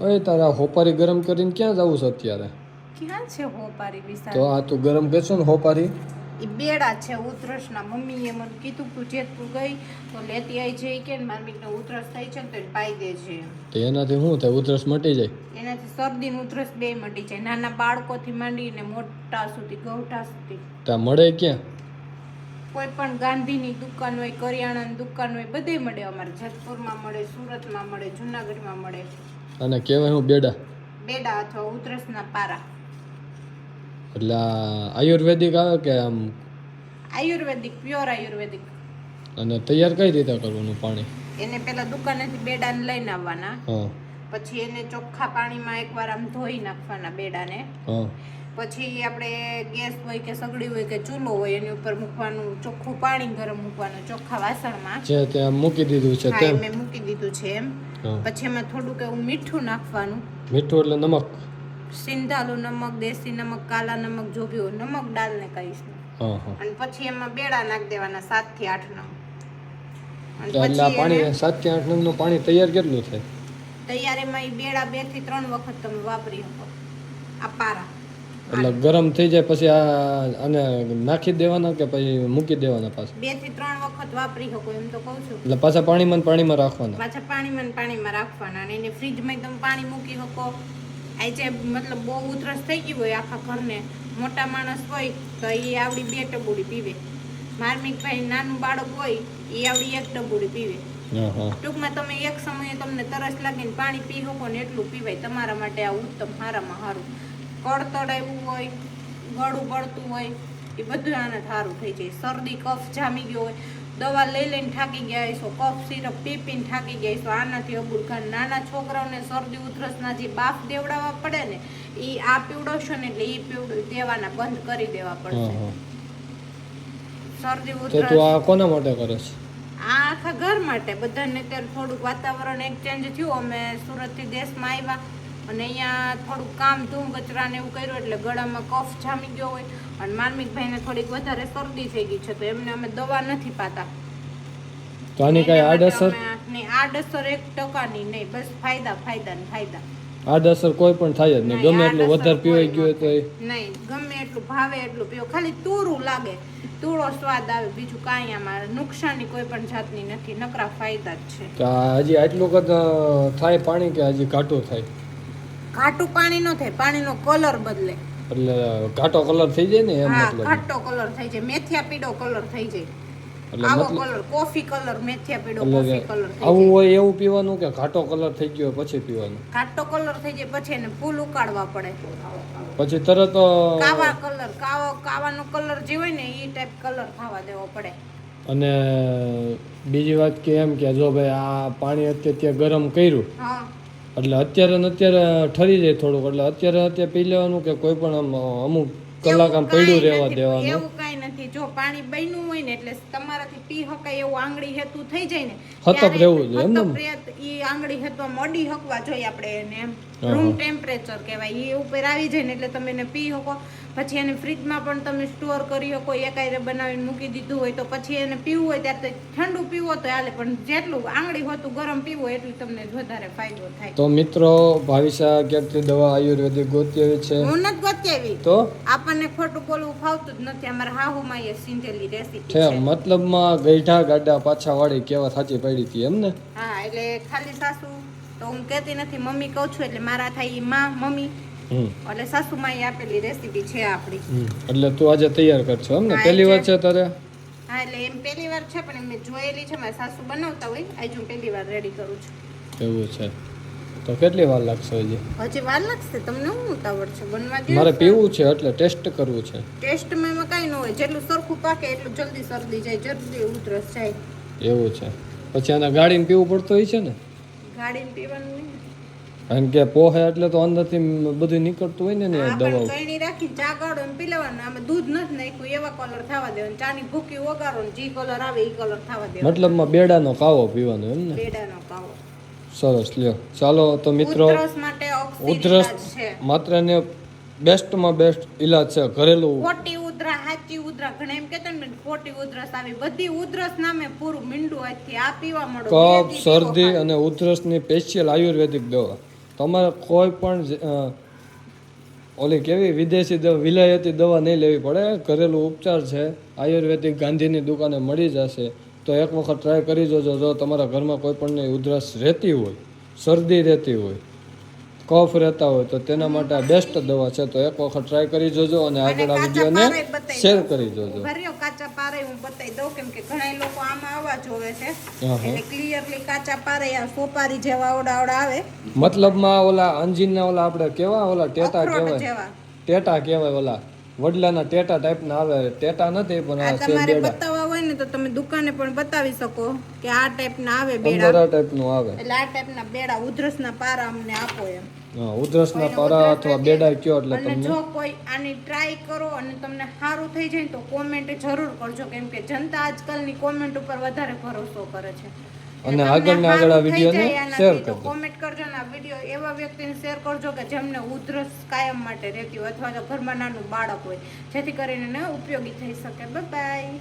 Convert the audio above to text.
હવે તારા હોપારી ગરમ કરીને ક્યાં જવું છે અત્યારે? ક્યાં છે હોપારી વિસ્તાર? તો આ તું ગરમ કરશો ને હોપારી? એ બેડા છે ઉધરસના. મમ્મીએ મને કીધું તું જેતપુર ગઈ તો લેતી આવી છે કે મારી મીકને ઉધરસ થઈ છે ને તો એને પાઈ દે છે. તો એનાથી શું થાય? ઉધરસ મટી જાય? એનાથી શરદી ને ઉધરસ બે મટી જાય, નાના બાળકોથી માંડીને મોટા સુધી, ગૌઠા સુધી. ત્યાં મળે ક્યાં? કોઈ પણ ગાંધીની દુકાન હોય, કરિયાણાની દુકાન હોય, બધે મળે. અમારે જેતપુરમાં મળે, સુરતમાં મળે, જુનાગઢમાં મળે. અને કહેવાય હું બેડા? બેડા અથવા ઉધરસના પારા. એટલે આયુર્વેદિક આવે કે આમ? આયુર્વેદિક, પ્યોર આયુર્વેદિક. અને તૈયાર કઈ રીતે કરવાનું પાણી? એને પેલા દુકાનેથી બેડાને લઈને આવવાના. હા. પછી એને ચોખ્ખા પાણીમાં એકવાર આમ ધોઈ નાખવાના બેડાને. હા. પછી આપણે ગેસ હોય કે સગડી હોય કે ચૂલો હોય એની ઉપર મૂકવાનું ચોખ્ખું પાણી ગરમ મૂકવાનું ચોખ્ખા વાસણમાં. જે ત્યાં મૂકી દીધું છે તેમ? મેં મૂકી દીધું છે એમ. પછી એમાં થોડુંક એવું મીઠું નાખવાનું. મીઠું એટલે નમક? સિંધાલું નમક, દેશી નમક, કાલા નમક, જો બી હોય નમક ડાલને કહીશ. અને પછી એમાં બેડા નાખી દેવાના 7 થી 8 નંગ. એટલે આ પાણી 7 થી 8 નંગનું પાણી તૈયાર કેટલું થાય? તૈયાર એમાં એ બેડા 2 થી 3 વખત તમે વાપરી શકો. આ પારા એટલે ગરમ થઈ જાય પછી આને નાખી દેવાના કે પછી મૂકી દેવાના પાછા? 2 થી 3 વખત વાપરી શકો એમ તો કહું છું. એટલે પાછા પાણીમાં રાખવાના? પાછા પાણીમાં રાખવાના. અને એને ફ્રીજમાં તમે પાણી મૂકી શકો. આ જે મતલબ બહુ ઉધરસ થઈ ગઈ હોય આખા ઘરને, મોટા માણસ હોય તો એ આવડી 2 ટબુડી પીવે. માર્મિક ભાઈ નાનું બાળક હોય એ આવડી 1 ટબુડી પીવે. ટૂંકમાં તમે એક સમયે તમને તરસ લાગીને પાણી પી શકો ને એટલું પીવાય. તમારા માટે આ ઉત્તમ, સારામાં સારું. કળતળ આવ્યું હોય, ગળું બળતું હોય, એ બધું આને સારું થઈ જાય. શરદી કફ જામી ગયો હોય, દવા લઈને થાકી ગયા હશો, કફ સિરપ પીને થાકી ગયા હશો, આનાથી અબુલખાન. નાના છોકરાઓને શરદી ઉધરસના જે બાફ દેવડાવવા પડે ને એ આ પીવડોશો ને એટલે એ દેવાના બંધ કરી દેવા પડશે. શરદી ઉધરસ તો આ કોના માટે કરે છે? આ આખા ઘર માટે. બધાને અત્યારે થોડુંક વાતાવરણ એક્સચેન્જ થયું. અમે સુરતથી દેશમાં આવ્યા અને અહીંયા થોડુંક કામ ધૂમ કચરાને એવું કર્યું એટલે ગળામાં કફ જામી ગયો હોય અને માર્મિક ભાઈને થોડીક વધારે શરદી થઈ ગઈ છે તો એમને અમે દવા નથી પાતા. તો આની કઈ આડઅસર? આડઅસર 1% નહીં, બસ ફાયદા. આડઅસર કોઈ પણ થાય જ નહીં? ગમે એટલું વધારે પીવાઈ ગયું તો નહીં, ગમે એટલું ભાવે એટલું પીવો. ખાલી તુરું લાગે, તુળો સ્વાદ આવે, બીજું કાંઈ આમાં નુકસાની કોઈ પણ જાતની નથી. નકરા ફાયદા જ છે. તો હજી આટલું જ થાય પાણી કે હજી ઘાટું થાય? ઘાટું પાણી નો થાય, પાણીનો કલર બદલે. એટલે ઘાટો કલર થઈ જાય ને એમ મતલબ? ઘાટો કલર થઈ જાય, મેથિયા પીળો કલર થઈ જાય. આવો કલર કોફી કલર, મેથિયા પીળો કોફી કલર થઈ જાય. આવું હોય એવું પીવાનું કે ઘાટો કલર થઈ ગયો પછી પીવાનું? ઘાટો કલર થઈ જાય પછી એને ફૂલ ઉકાળવા પડે. પછી તરત કાવા કલર, કાવાનો કલર જે હોય ને એ ટાઈપ કલર થવા દેવો પડે. અને બીજી વાત કે એમ કે જો ભાઈ આ પાણી અત્યારે ગરમ કર્યું એટલે અત્યારે ઠરી જાય થોડુંક, એટલે અત્યારે પી લેવાનું કે કોઈ પણ અમુક કલાક આમ પડ્યું રહેવા દેવાનું? એવું કઈ નથી. જો પાણી બન્યું હોય ને એટલે તમારાથી પી શકાય એવું આંગળી હેતું થઈ જાય ને હતપ રહેવું જોઈએ એમ ને? એ આંગળી હેતું મોડી હકવા જોઈએ આપણે એને. એમ રૂમ ટેમ્પરેચર કહેવાય. એ ઉપર આવી જાય ને એટલે તમે એને પી શકો. પછી એને ફ્રીજમાં પણ તમે સ્ટોર કરી શકો. એકાયરે બનાવીને મૂકી દીધું હોય તો પછી એને પીવું હોય ત્યારે ઠંડુ પીવો તો હાલે, પણ જેટલું આંગળી હોતું ગરમ પીવું હોય એટલું તમને વધારે ફાયદો થાય. તો મિત્રો, ભાવિશા ક્યાંકથી દવા આયુર્વેદિક ગોતી આવી છે? હું નથી ગોતી આવી. તો આપણને ખોટું બોલવું ફાવતું જ નથી. અમારા હાહુમાં એ સિંધેલી રેસીપી છે. મતલબમાં ગઈઢા ગાડા પાછા વાળી કેવા સાચી પડી હતી એમ ને? હા, એટલે ખાલી સાસુ તો હું કહેતી નથી, મમ્મી કહું છું. એટલે મારા થાય ઈ માં મમ્મી, એટલે સાસુમાં એ આપેલી રેસીપી છે આપણી. એટલે તું આજે તૈયાર કરશો એમ ને? પહેલી વાર છે તારે? હા, એટલે એમ પહેલી વાર છે પણ મેં જોયેલી છે. મારા સાસુ બનાવતા હોય, આજે હું પહેલી વાર રેડી કરું છું. એવું છે? તો કેટલી વાર લાગશે? હજી વાર લાગશે. તમને શું ઉતાવળ છે બનવા? મારે પીવું છે એટલે ટેસ્ટ કરવું છે. ટેસ્ટમાં એમાં કાંઈ ન હોય. જેટલું સરખું પાકે એટલું જલ્દી શરદી જાય, જલ્દી ઉધરસ જાય. એવું છે? પછી આને ગાળીને પીવું પડતું હોય છે ને? ગાળીને પીવાનું નહીં, કારણ કે પોહે એટલે તો અંદરથી બધું નીકળતું હોય ને દવાઓ. ગળણી રાખી ચા ગાળો ને પી લેવાનું. આમાં દૂધ નથી નાખ્યું એવા કલર થવા દેવાનું. ચાની ભૂકી વગાડો ને જે કલર આવે એ કલર થવા દેવાનો. મતલબમાં બેડાનો કાવો પીવાનો એમ ને? બેડાનો કાવો. સરસ, લ્યો. ચાલો તો મિત્રો, ઉધરસ માત્ર ને બેસ્ટમાં બેસ્ટ ઈલાજ છે ઘરેલું. ખોટી ઉધરા, સાચી ઉધરા, ઘણા એમ કહેતા ને ખોટી ઉધરસ આવી. બધી ઉધરસ નામે પૂરું મીંડું આજથી આ પીવા મળો. કફ, શરદી અને ઉધરસની સ્પેશિયલ આયુર્વેદિક દવા તમારે કોઈ પણ ઓલી કેવી વિદેશી વિલાયતી દવા નહીં લેવી પડે, ઘરેલું ઉપચાર છે, આયુર્વેદિક ગાંધીની દુકાને મળી જશે. તો એક વખત ટ્રાય કરી જોજો. જો તમારા ઘરમાં કોઈ પણની ઉધરસ રહેતી હોય, શરદી રહેતી હોય, કફ રહેતા હોય તો તેના માટે આ બેસ્ટ દવા છે. તો એક વખત ટ્રાય કરી જોજો અને આગળ આ વિડીયોને શેર કરી જોજો. ભર્યો કાચા પારે હું બતાવી દઉં, કેમ કે ઘણા લોકો આમાં આવા જોવે છે એટલે ક્લિયરલી કાચા પારે આ સોપારી જેવા ઓડા આવે, મતલબમાં ઓલા અંજીરના ઓલા આપણે કેવા ઓલા ટેટા કહેવાય, ટેટા કહેવાય, ઓલા વડલાના ટેટા ટાઈપના આવે. ટેટા નથી પણ આ તમારે બતાવવા હોય ને તો તમે દુકાને પણ બતાવી શકો કે આ ટાઈપના આવે અંદર બેડા, આ ટાઈપનું આવે. એટલે આ ટાઈપના બેડા ઉધરસના પારા અમને આપો એમ. હા, ઉધરસના પારા અથવા બેડા કયો એટલે અને તમને. જો કોઈ આની ટ્રાય કરો અને તમને સારું થઈ જાય તો કોમેન્ટ જરૂર કરજો, કેમ કે જનતા આજકાલની કોમેન્ટ ઉપર વધારે ભરોસો કરે છે. અને આગળ આ વિડીયોને શેર કરજો. કોમેન્ટ કરજો અને આ વિડીયો એવા વ્યક્તિને શેર કરજો કે જેમને ઉધરસ કાયમ માટે રહેતી હોય અથવા તો ઘરમાં નાનું બાળક હોય, જેથી કરીને ઉપયોગી થઈ શકે. Bye bye.